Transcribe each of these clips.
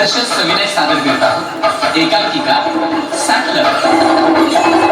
हर्षद सविनय सादर करत आहोत एकांकिका सॅटलर.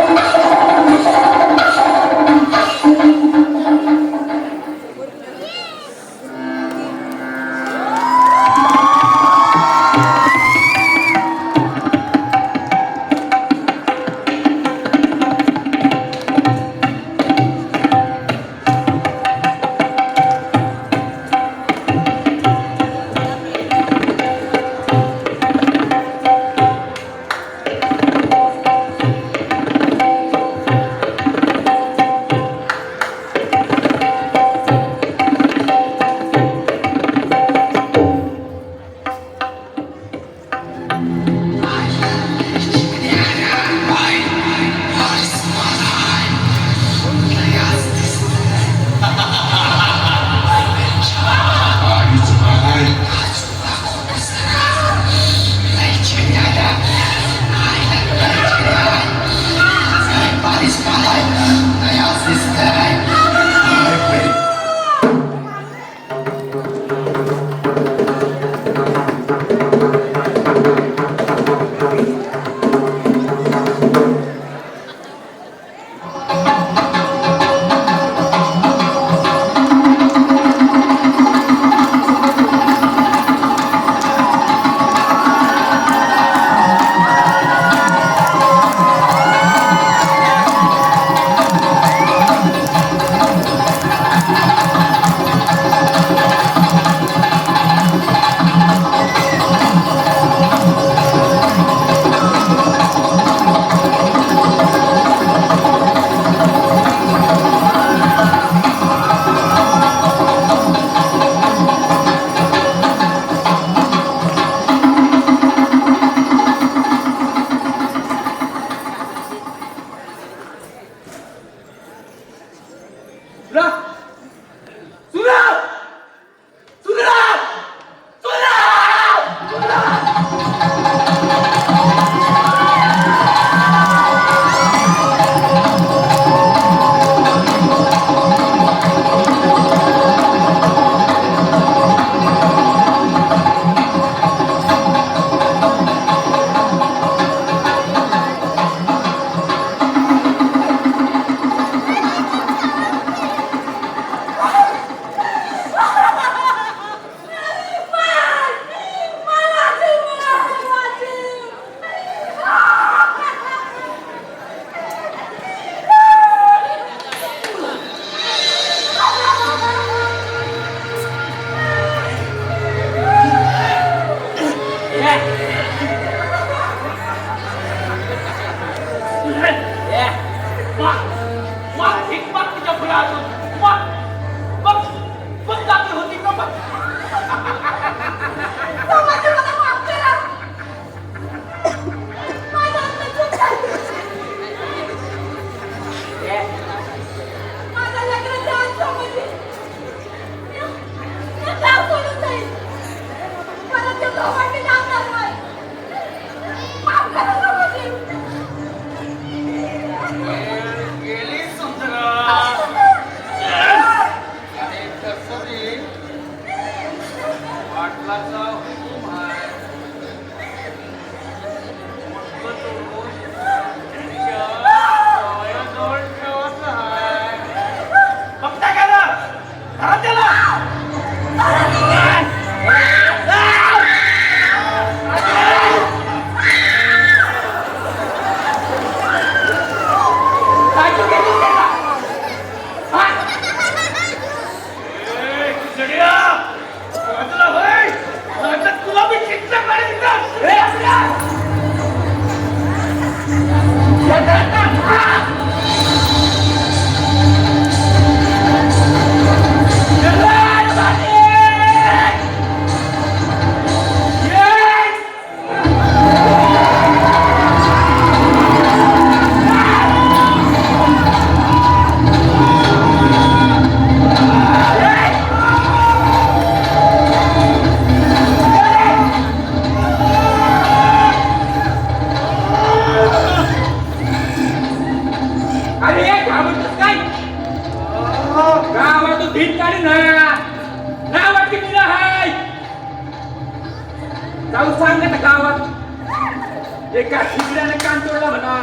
एका ठिकऱ्याने कान तोडला म्हणा.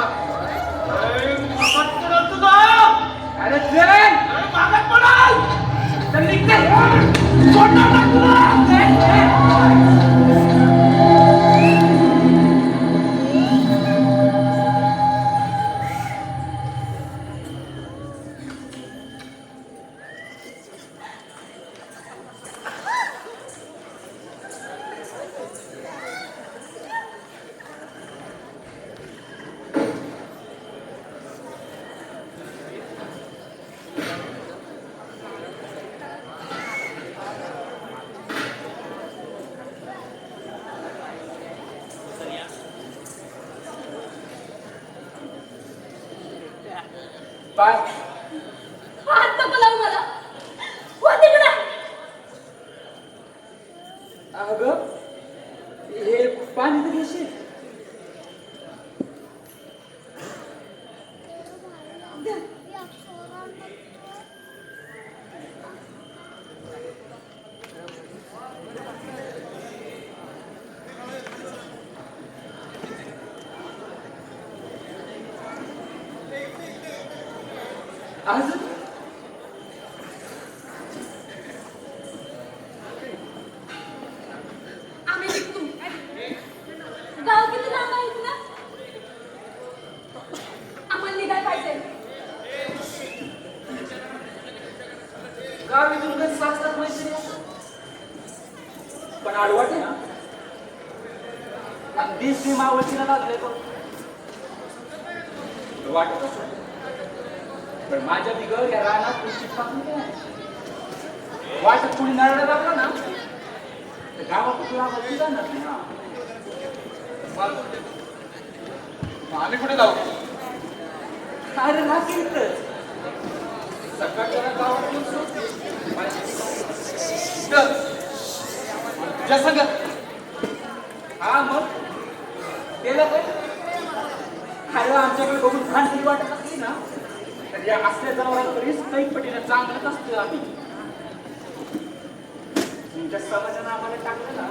अरे चल मागत पडाल चल निघते. बाय हात नको लावू मला. वर तिकडे. अगं हे पाणी तर घेशील. आज आम्ही निघतो. गाव किती लांब आहे तुला? आम्हाला निघायला पाहिजे. गावी तुला 7-7 मैत्री पण आडवाट आहे ना. अगदी सीमावरतीला लागले बघ. वाटत असं पण माझ्या बिगर या रानात निश्चित टाकून काय वाटत कुणी नरडा लागला ना तर गावात तुला आवाज जाणार नाही ना. आम्ही कुठे जाऊ अरे राखील तर सकाळच्या गावात येऊन सोडते. तुझ्या संगत हा मग गेलं काय. अरे आमच्याकडे बघून खांडी वाटत असली ना तर या असल्या जनावरांकडेच काही पटीनं चांगलंच असतं. आम्ही तुमच्या समाजानं आम्हाला टाकलं ना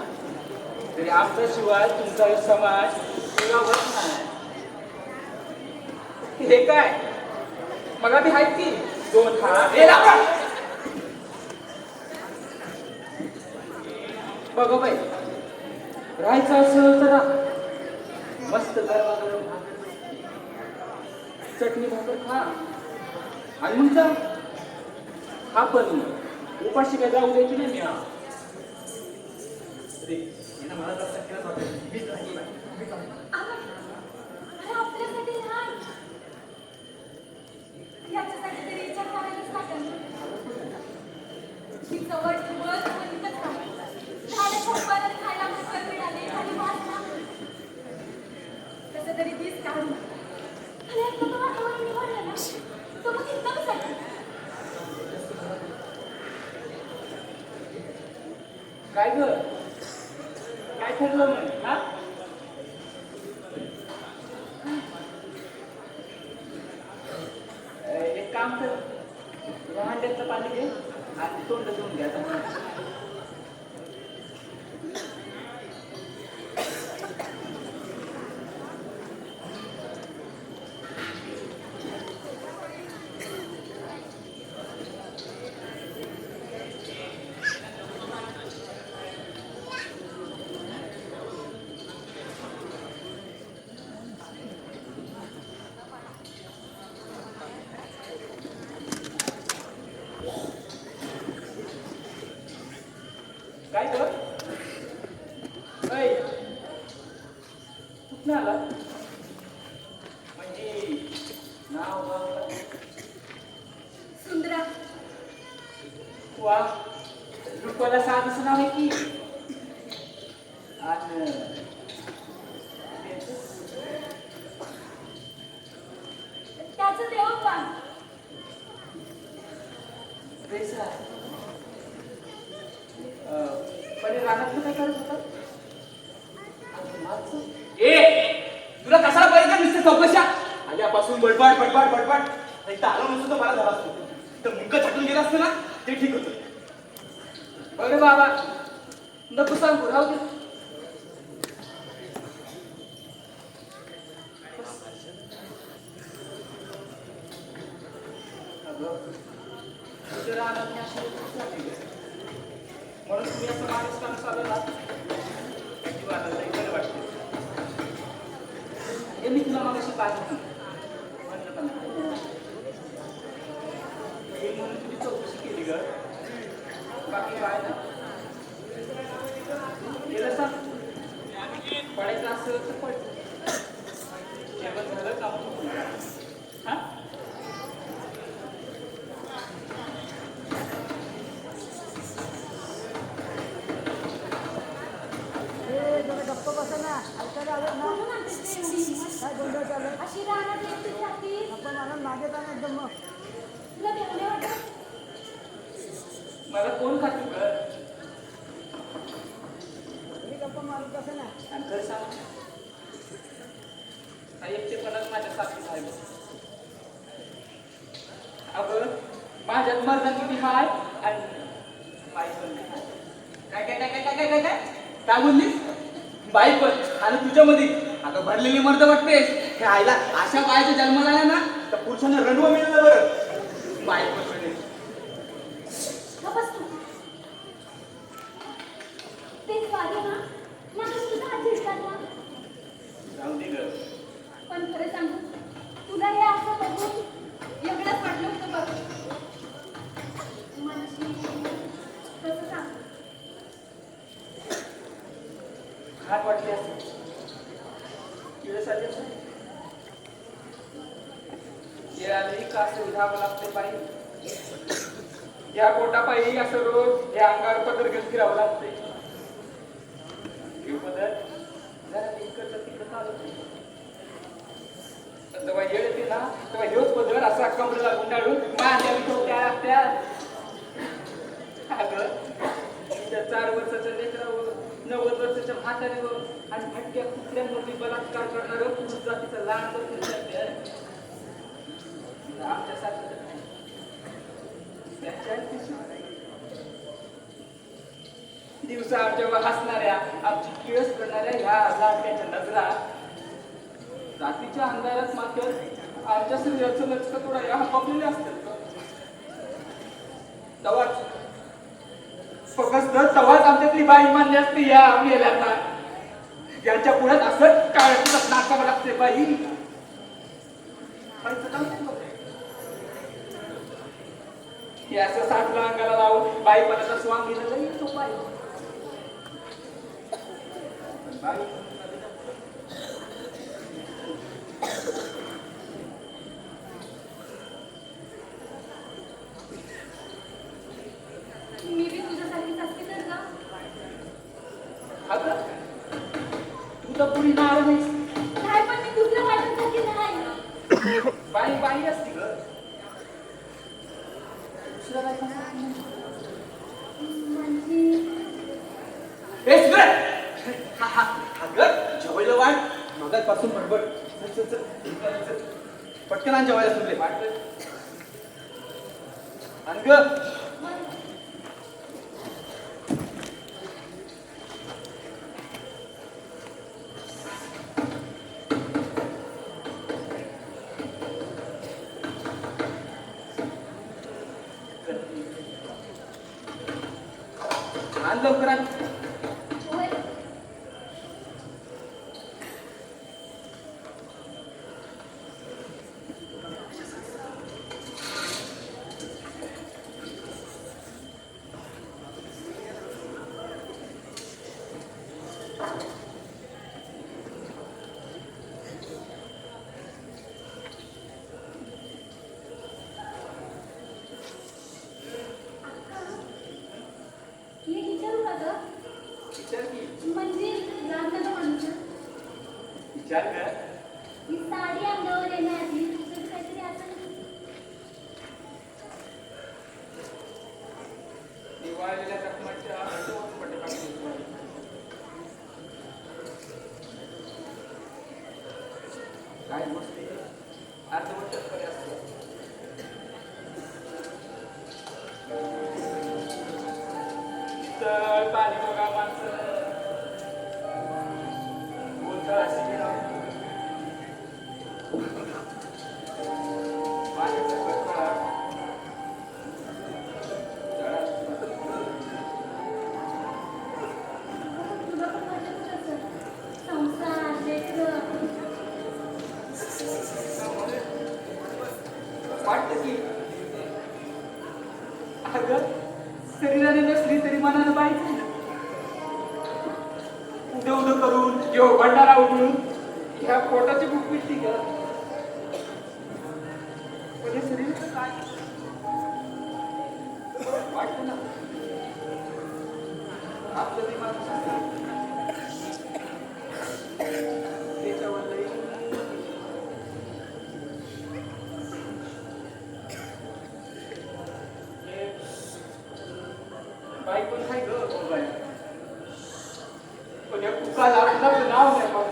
तरी आमच्याशिवाय तुमचा समाज पुरावत नाही. हे काय मग आम्ही आहेत की 2 हात बघ बाई. राहायचं असेल तर मस्त गरम चटणी भाकर खा आणि मग जा. हा पण उपाशी काय जाऊ द्यायची नाही मी. मला रस्ता केला जातो. अरे आपल्यासाठी नाही. याच्यासाठी तरी विचार करायलाच लागेल. ही चवट बस म्हणतच नाही. झाडे खोपाला खायला मकर मिळाले खाली वाचला कसं तरी तीच काढून. आणि एकदा तो वातावरण निवडलं ना तो मग एकदम साठी. काय ग काय ठरलं मग. हा एक काम कर. भांड्याचं पाणी घे आणि तोंड धुवून घ्या. काय कर कुठं आला म्हणजे नाव गाव सुंदरा. वा रुपयाला साधंच नाव आहे की. आणि त्याचं देवपान. पैसा पहिले रानात काय करत होता. ए तुला कशाला पाहिजे नुसते चौकशा आल्यापासून बडबड बडबड बडबड इथं आलो नसतो तर मला झाला असतो. तर मुंग छाटून गेलं असतं ना ते ठीक होतं. अरे बाबा नको सांगू राहू दे. तुझ्या रानात मी अशी एकटीच राहते ग. म्हणून तुम्ही असं माणूस काम चालवला त्याची वाटत नाही बरं वाटते. हे मी तुला मागाशी पाहिजे म्हणलं पण नाही. हे म्हणून तुम्ही चौकशी केली ग. बाकी काय ना गेलं सांग पडायचं असं तर पडतं. जेवण झालं काम हा म्हणून आणते ते एवढी. अशी रानात एकटीच राहतीस. तुला भेवणे वाटत? मला कोण खातो ग आणि खरं सांग हा एकटेपणाच माझ्या साथीत आहे बघ. अगं माझ्यात मर्दा किती हाय आणि बाई पण नाही. काय काय काय काय काय काय काय काय बोललीस बाई पण आणि तुझ्यामध्ये आता भरलेली मर्द वाटतेस हे आईला अशा बायाच्या जन्माला आल्या ना तर पुरुषांना रणवं मिळलं बरं बाई पण म्हणे. का बस तू? तेच वागे ना माझं तुझा हात झिजतात ना. जाऊ दे ग. पण खरं सांगू तुला हे असं बघून एवढंच वाटलं होतं बघ. म्हणजे कसं सांग घाट वाटली असेल किळसाली असेल हे आधी का असं घ्यावं लागते पाहिजे. या पोटापायी असं रोज या अंगावर पदर घेऊन फिरावं लागते. हे पदर जरा इकडचं तिकडं चालत नाही. पण जेव्हा येळ येते ना तेव्हा हेच पदर असा कमरेला गुंडाळून माझ्या विठोट्या लागत्या. अगं त्या 4 वर्षाच्या लेकरावर 90 वर्षाच्या म्हातारीवर आणि भटक्या कुत्र्यांवरती बलात्कार करणारं पुरुष जातीचं लहान आमच्यासारखं दिवसा आमच्यावर हसणाऱ्या आमची किळस करणाऱ्या ह्या लाडक्याच्या नजरा रात्रीच्या अंधारात मात्र आमच्या शरीराचं लचक थोडा या हपापलेले असतात. तवाच फक्त तवाच आमच्यातली बाई मानली असते या मेल्याला. यांच्या पुढ्यात असं काळाचं नाकावं लागते बाई. हे असं साठला अंगाला लावून बाईपणाचा स्वांग घेणं लई सोपं आहे. पण बाई मी बी तुझ्यासारखीच असते तर का? अगं तू तर पुरी नार नाहीस. नाही पण मी तुझ्या वाटण्यासारखी नाही. बाई बाई असती ग. दुसऱ्या बायकांसारखी नाही. म्हणजे बेस ग अगं जेवायला वाट मगाचपासून बडबड चल चल चल चल पटकन आण जेवायला सुटले वाटलं आण ग आण लवकर आण. होय. हे विचारू का ग? विचार की म्हणजे रांगण माणूस विचार कर. ही साडी अंगावर येण्याआधी तुझं काहीतरी असं दिवाळीला जखमाच्या हातून पटे टाकले. काय गोष्टी अर्धवट टक्कर असतात. तर पाणी बघा माणसं गोंधळ अशी पाण्याचा कडकडा मनानं पाहिजे उडे उडे करून जो भंडारा उडून ह्या पोटाची भूक मिटती का पण हे शरीराचं काय वाटतं ना आपलं दिमाग त्याच्यावर लई हे बाई पण काय ग हो बाई पण या कुकाला आपलं नाव नाही बघ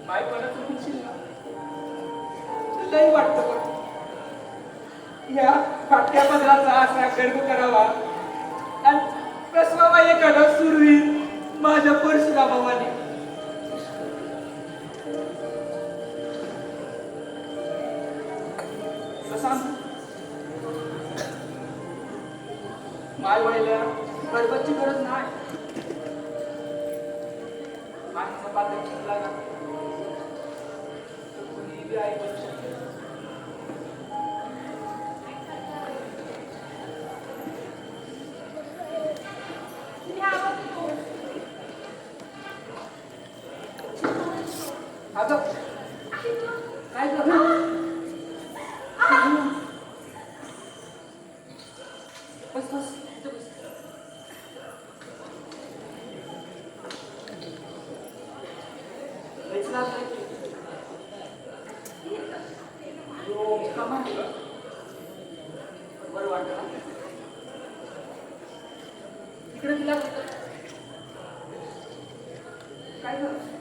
बाई परत म्हणशील ना लई वाटतं बघ या फाटक्या पदराचा असा गर्भ करावा आणि प्रसवाबाई एखादा सुरवीर माझ्या परशुरामाने माय व्हायला गडबडची गरज नाही माणसा पात्र शिकला ना तर कुणी बी आई बनू शकते मी आवडतो अगं काय ग बस बस इथं बस लईच लाज नाही केली. यो, कमाल आहे गं. बरं वाटलं ना? तिकडे तिला काय झालं काय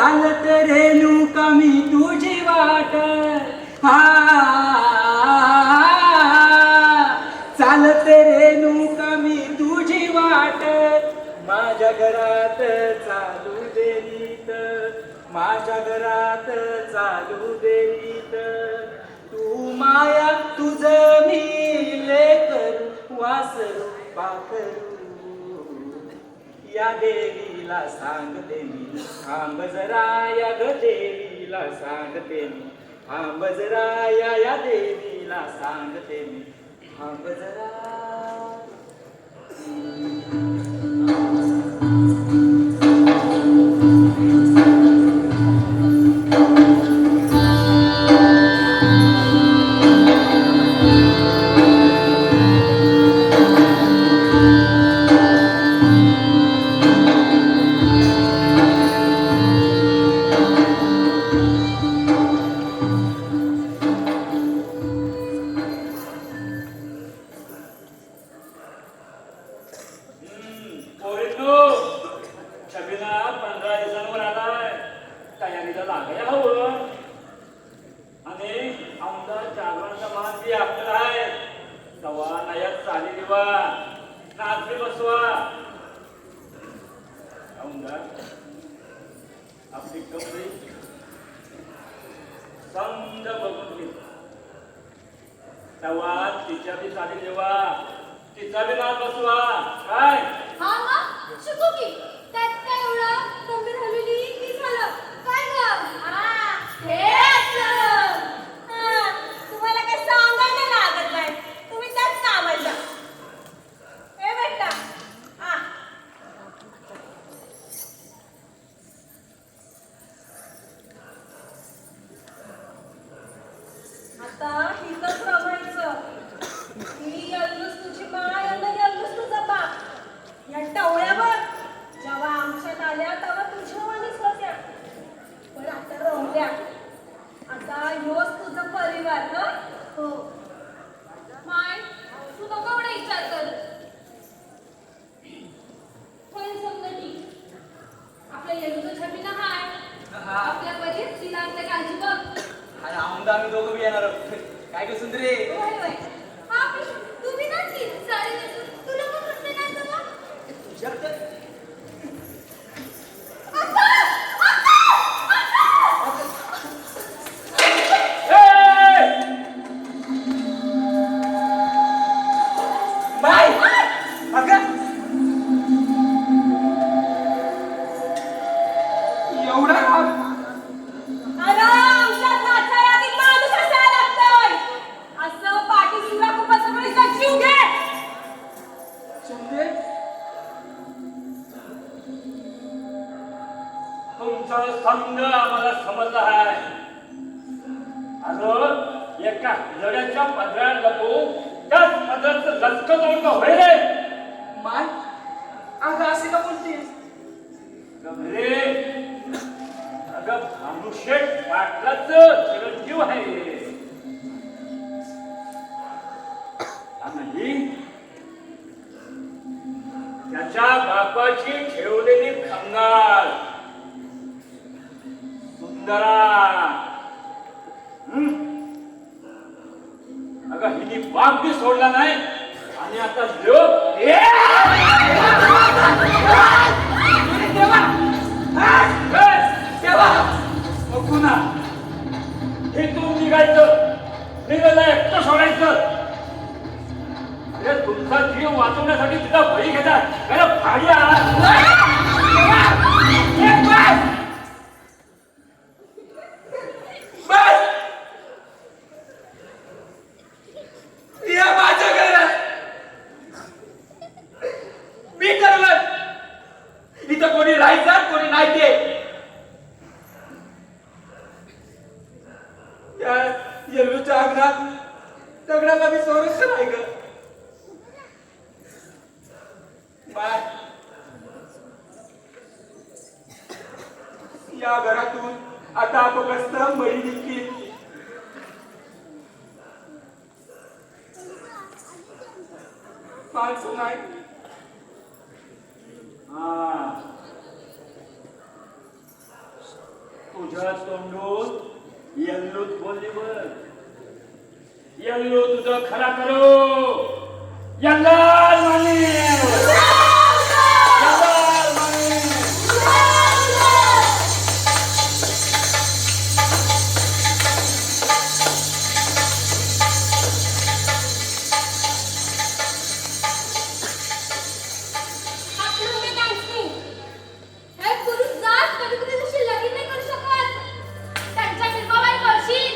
चालत रेणुका मी तुझी वाट हा चालत रेणुका मी तुझी वाट माझ्या घरात चालू देरीत माझ्या घरात चालू देरीत तू माया तुझ मी लेकरू वासरू पाखरू या देवीला सांगते मी थांब जरा या ग देवीला सांगते मी थांब जरा या देवीला सांगते मी थांब जरा पोरींनो, छबिना 15 दिवसांवर आलाय तयारीला लागायला हवं आणि आमचा जागरणचा मान बी आपला आहे तवा नायात चाली दिवा नाचबी बसवा आमदार आपली कपडे समज बघून घे तवा तिच्या बी चाली दिवा तिचा बी नाच बसवा काय हा मग शिकू की त्यात काय एवढं गंभीर हलवली की झालं काय ग हेच तुम्हाला काय सांगायला लागत नाही तुम्ही त्याच कामाचा ए बेटा आता हिथंच रमायचं ही यल्लूस तुझी माय आणि यल्लूस तुझा बाप या टवळ्यावर जेव्हा आमच्यात आल्या तेव्हा तुझ्या वाणीच होत्या पण आता रमल्या आता ह्योच तुझा परिवार ना हो माय तू नको एवढा विचार कर होईल समजा ठीक आपल्या येलूचं छबी ना हाय आपल्या परी तिला आपल्या काळजी बघ आणि आमदा आम्ही दोघं बी येणार आहोत. काय ग सुंदरे होय होय हा तू बी ना की साडी नेसून तुला पण सुट्टी नाही तर मग तुझ्या तर बाय अगं एवढा अरे आमच्या नाचा यादीत माणूस असायला लागतोय असं पाठी सुद्धा खूप असं कोणी जीव घे सुंदरे तुमचा संघ आम्हाला समजला आहे अजून एका लढ्याच्या पदरात लपू त्याच पदराचं लचक तोडणं होय रे माय अगं असे का बोलतेस गमरे अगं भानुशेठ पाटलाचं चिरंजीव आहे आणि त्याच्या बापाची ठेवलेली खंगाल सुंदरा अगं हिने बाप बी सोडला नाही आणि आता लोक पुन्हा हे तू निघायचं निघायला एकटं सोडायचं अरे तुमचा जीव वाचवण्यासाठी तिचा बळी घेतात अरे भाड्या या माझ्या घरात मी ठरलं इथं कोणी राहायचं कोणी नाही ते या येल्लूच्या अंगणात दगडाला मी संरक्षण आहे ग बाय या घरातून आता अपकस्त मळी निघतील माणसं नाही तुझ्या तोंडून यल्लूच बोलली बर. यल्लू तुझं खरा करो. यल्लाल माने. यल्लाल माने. आपलं हे काहीच नाही. हे पुरुष जात कधी कधी जशी लगीन नाही करू शकत. त्यांच्या निर्माबाई करशील.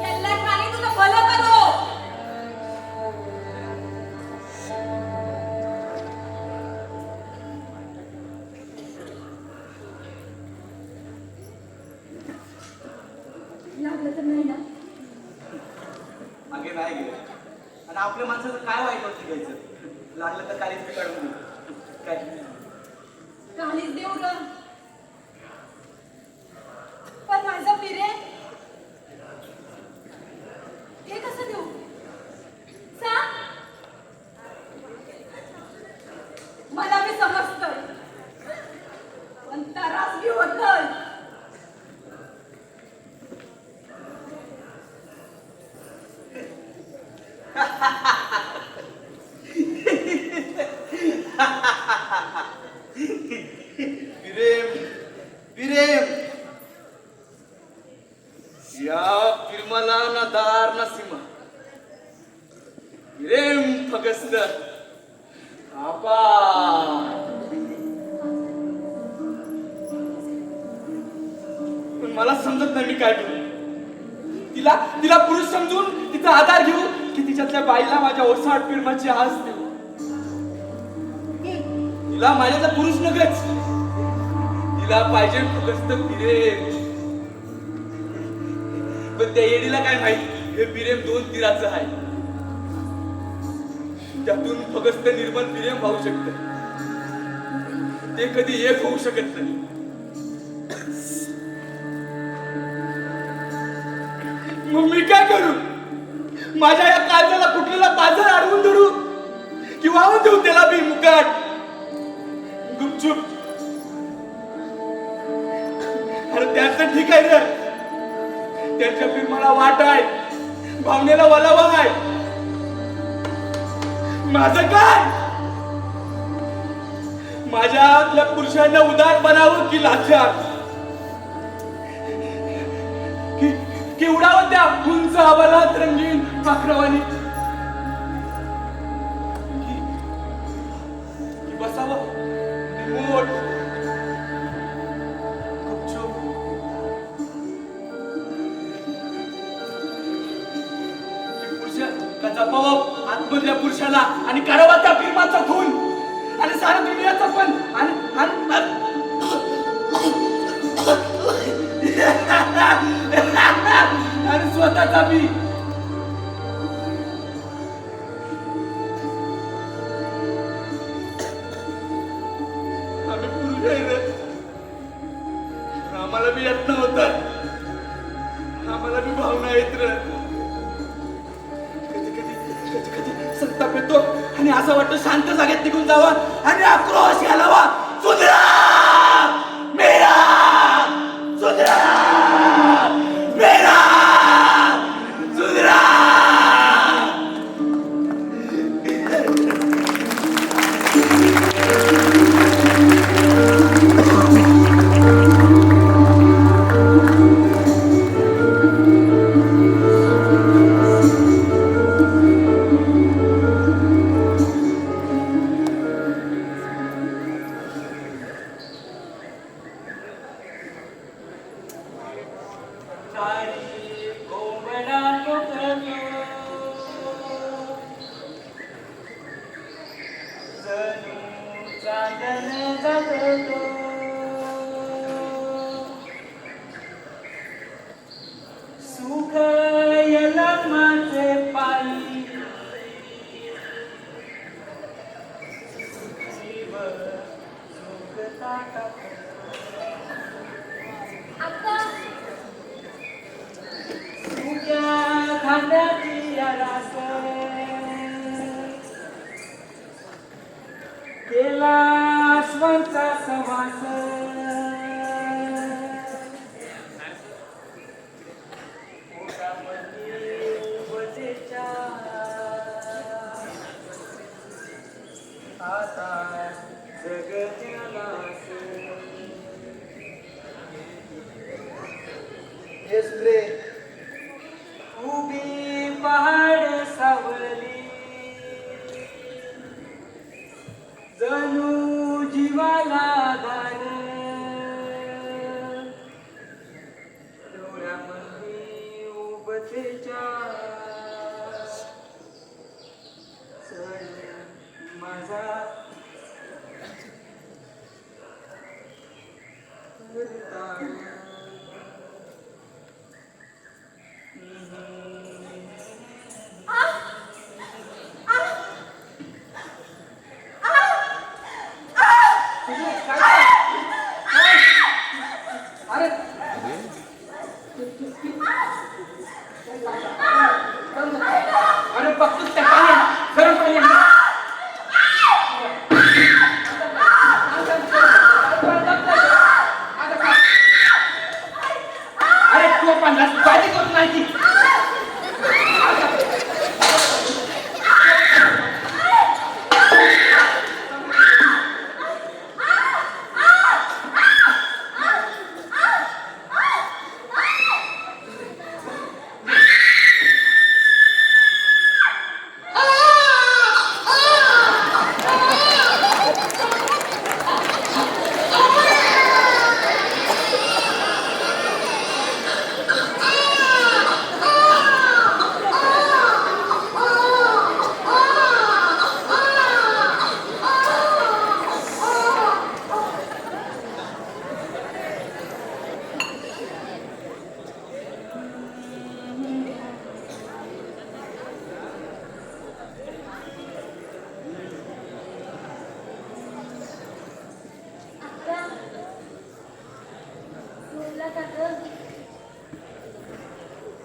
यल्ला खाली तुझं भलं करो. लागलं तर नाही ना. मागे नाही गेलं आणि आपल्या माणसाचं काय वाईट वाटतं घ्यायचं. लागलं तर कालीच मी काढून देऊ. काय कालीच देऊ ग. पण माझा पिरे हे कसं देऊ सांग. मला मी समजतंय पण त्रास बी होतोय. प्रेम प्रेम या फिल्माला ना दार ना सीमा. प्रेम फगस्त आपा. पण मला समजत नाही मी काय करू. तिला तिला पुरुष समजून तिचा आधार घेऊ की तिच्यातल्या बाईला माझ्या ओसाड प्रेमाची आस देऊ. तिला माझ्यातला पुरुष नगच. तिला पाहिजे फक्त प्रेम. पण त्या येडीला काय माहित हे प्रेम 2 तीराचं आहे. त्यातून फक्त निर्मल प्रेम वाहू शकत. ते कधी एक होऊ शकत नाही. मग मी काय करू. माझ्या या काळजाला कुठलेला पाझर अडवून धरू की वाहून देऊ त्याला बी मुकाट गुपचूप. अरे त्यांचं ठीक आहे रे. त्यांच्या प्रेमाला वाट आहे. भावनेला वलावा आहे. माझं काय. माझ्यातल्या पुरुषांना उदार बनावं की लाचार की उडावं त्या उंच आवाजात रंगीन पाखरावानी की बसावं रिमोट गुपचूप. की पुरुष का जपावं आतमधल्या पुरुषाला आणि करावा त्या प्रेमाचा खून आणि साऱ्या दुनियाचा पण आणि स्वतःचा बी. आम्ही पुरुष आहे रे. आम्हाला बी यत्न होतात. आम्हाला बी भावना येत रे. कधी कधी कधी कधी संताप येतो आणि असं वाटतं शांत जागेत निघून जावा आणि आक्रोश घालावा. सुधरा मेरा सुधरा मेरा सुधरा. जगत्याला हे सुरे उभी पहाड सावली जणू जीवाला दार डोळ्यामध्ये उबतेच्या सण माझा अरे बघतोस त्या पाणी गरम पाणी अरे तू पण पाहिजे करत नाही की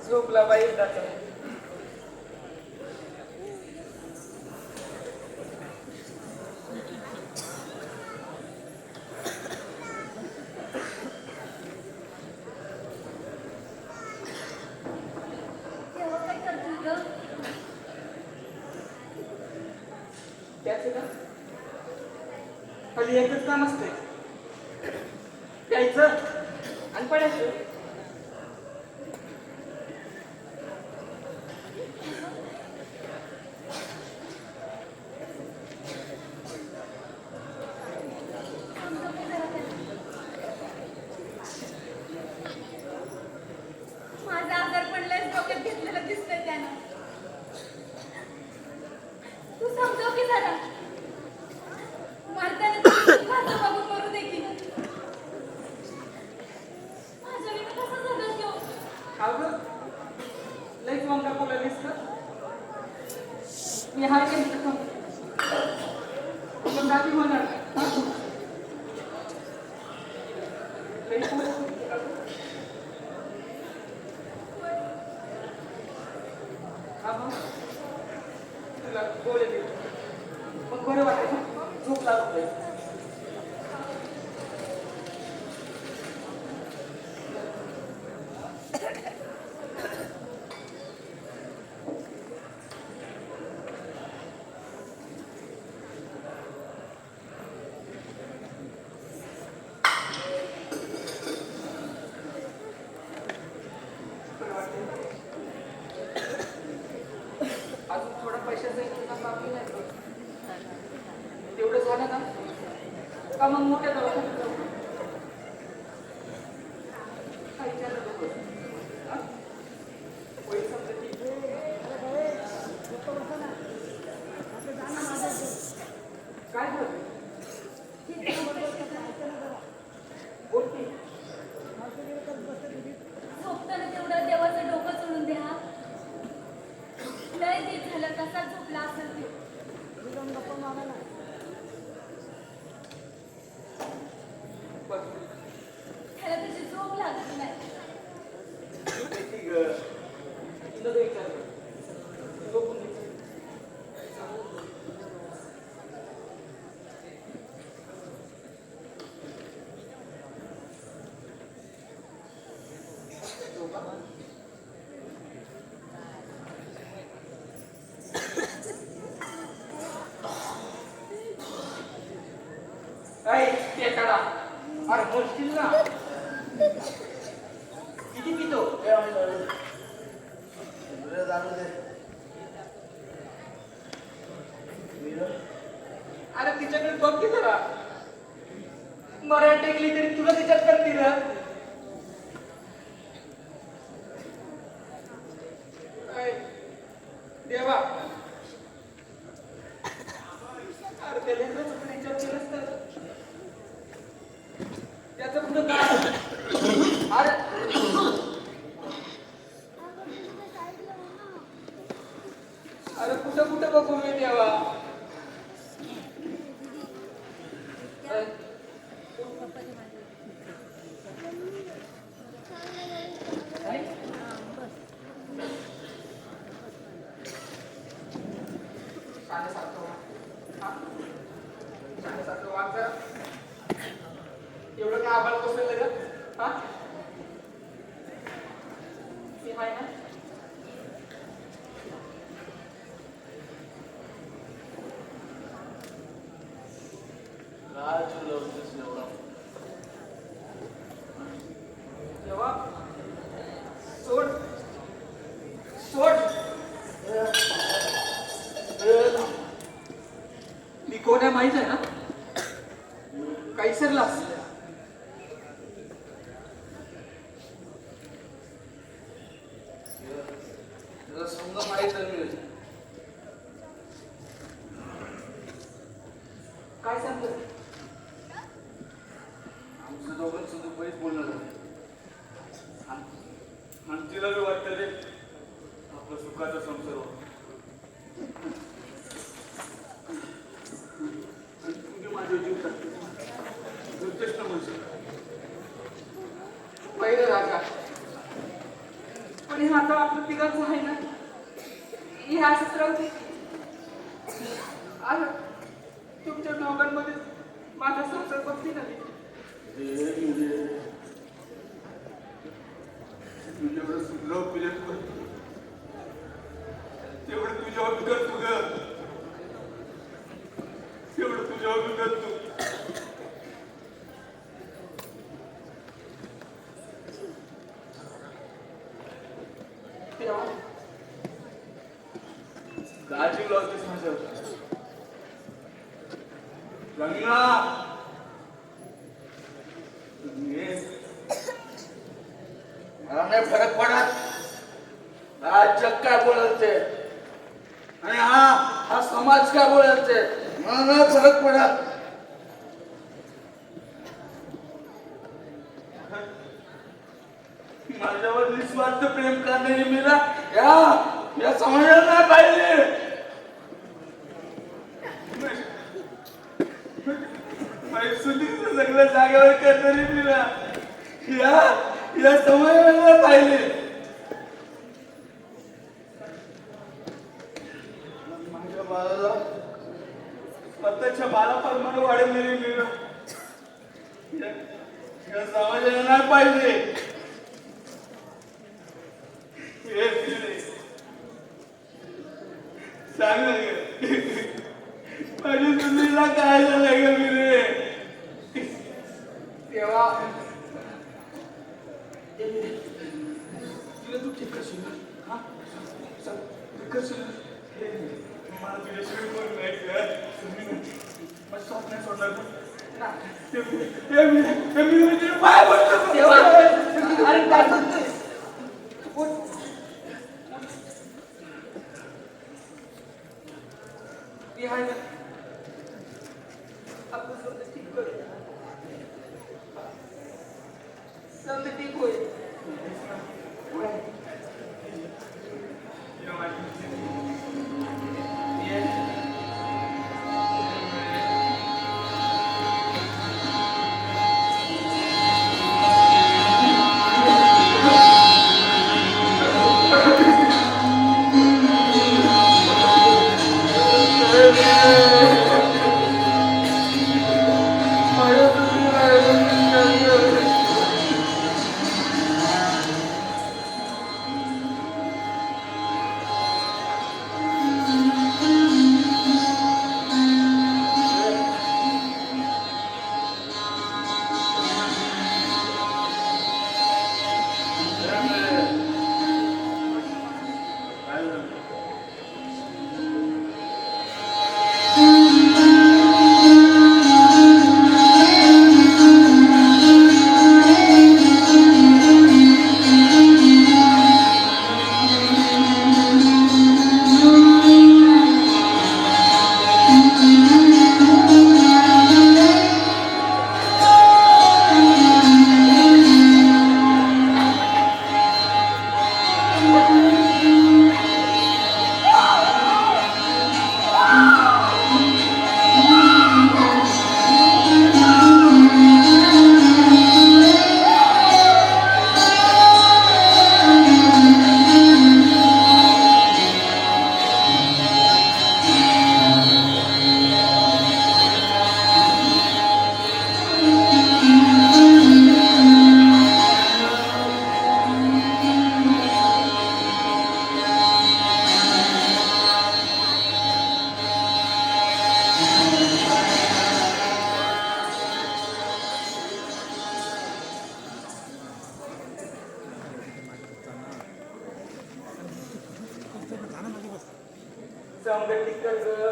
झोपला बाई जातो त्याचं का खाली एकच काम असते प्यायचं आणि पडायचं लईच वंका बोलायलीस का मी हाय केलं तुला दाबी होणार तुला गोळे दे मग बरं वाटायचं झोप लागत नाही अजून थोडा पैशाचा इंतजाम बाकी नाही तेवढं झालं ना का मग मोठ्या दवाखान्यात जाऊ काय विचारलं नको होईल समजा ठीक काय बोलते बोलते झोपताना तेवढं देवाचं डोकं सोडून द्या लय देत झालं कसा झोपला असेल ते त्याला तुझी झोप लागत नाही ऐ पेटाडा अरे बोलशील ना किती पितो अरे तिच्याकडे बघ की जरा मराठी टेकली तरी तुला तिच्यात करतील देवा अरे त्या लेकराचं पण विचार केलंस तर त्याचं पुढं काय अरे अरे कुठं कुठं बघू मी देवा एवढं काय आबाल बसलेलं ग हा मी हाय ना जेव्हा सोड सोड मी कोण आहे माहित आहे ना काही सरलास समजा माहित आहे काय सांगतो आमचं दोघांचं दुपारीच बोलणं झालं आणि तिला बी वाटतं रे आपलं सुखाचा संसार हो तुझी माझे जीव टाकते दुर्चष्ट म्हणशील पहिलं राजा पण हे आता आपलं तिघांचं आहे ना हे असंच राहू दे अरे तुमच्या दोघांमध्ये माझा संसार बघते ना जेवढं सुधरव पिले तू तेवढं तुझ्यावर बिघड तू ग तेवढं तुझ्यावर बिघड तू काळजी लावतेस माझ्यावर गंगा मला नाही फरक पडत हा जग काय बोलते आणि हा समाज काय बोलते मला नाही फरक पडत माझ्यावर निस्वार्थ प्रेम करणारी मीरा या समाजाला नाही पाहिजे माझी सुधीचं सगळं जागेवर करणारी मीरा या समाजाला पाहिले माझ्या बाळाला स्वतःच्या बाळाप्रमाणे वाढवलेली मीरा या समाजाला नाही पाहिजे सांग ना माझ्या सुंदरीला काय झालं ग मीरे तेव्हा तुला तू ठीक करशील ना हा ठीक करशील मला तुझ्याशिवाय कोण नाही कर मग स्वप्न सोडणार तू ना पाय पडतो तेव्हा अरे काय सांगतोय उठ. मी आहे ना आपण समजा ठीक करूया समजा ठीक होईल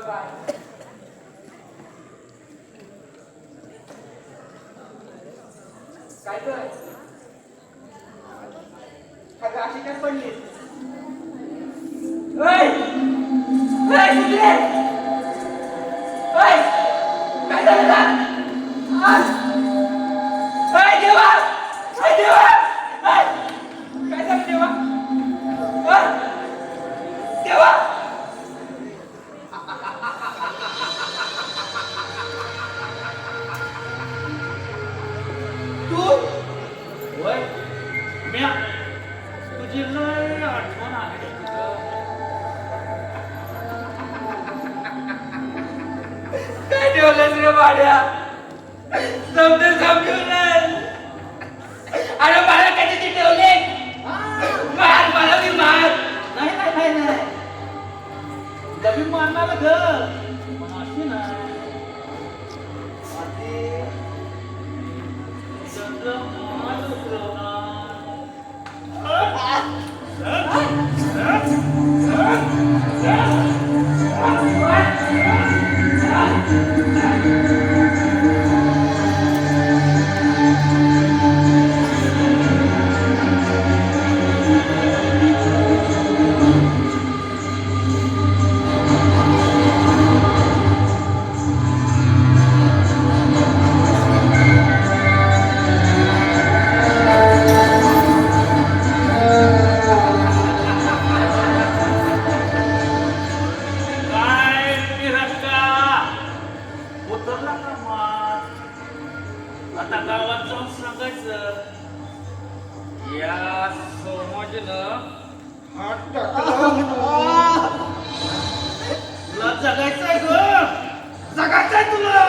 काय काय कर अगं अशी काय पडली ओय! ओय, सुधरे! ओय! काय झालं ना? आ? ओय, देवा! ओय, देवा! ओय! काय झालं देवा? ओय! देवा! तू? होय म्या तुझी लय आठवण आहे तुझं. काय ठेवलंस रे भाड्या? समजून अरे मला कशाची ठेवले? मार मला मी मार. नाही नाही नाही नाही दबी मारणार ग पण अशी नाही आधी तुझं मन उतरवणार. काय निरक्का उतरला का मार? आता गावात जाऊन सांगायचं या सोमोजीनं हात टाकला म्हणून. तुला जगायचंय ग जगायचंय तुला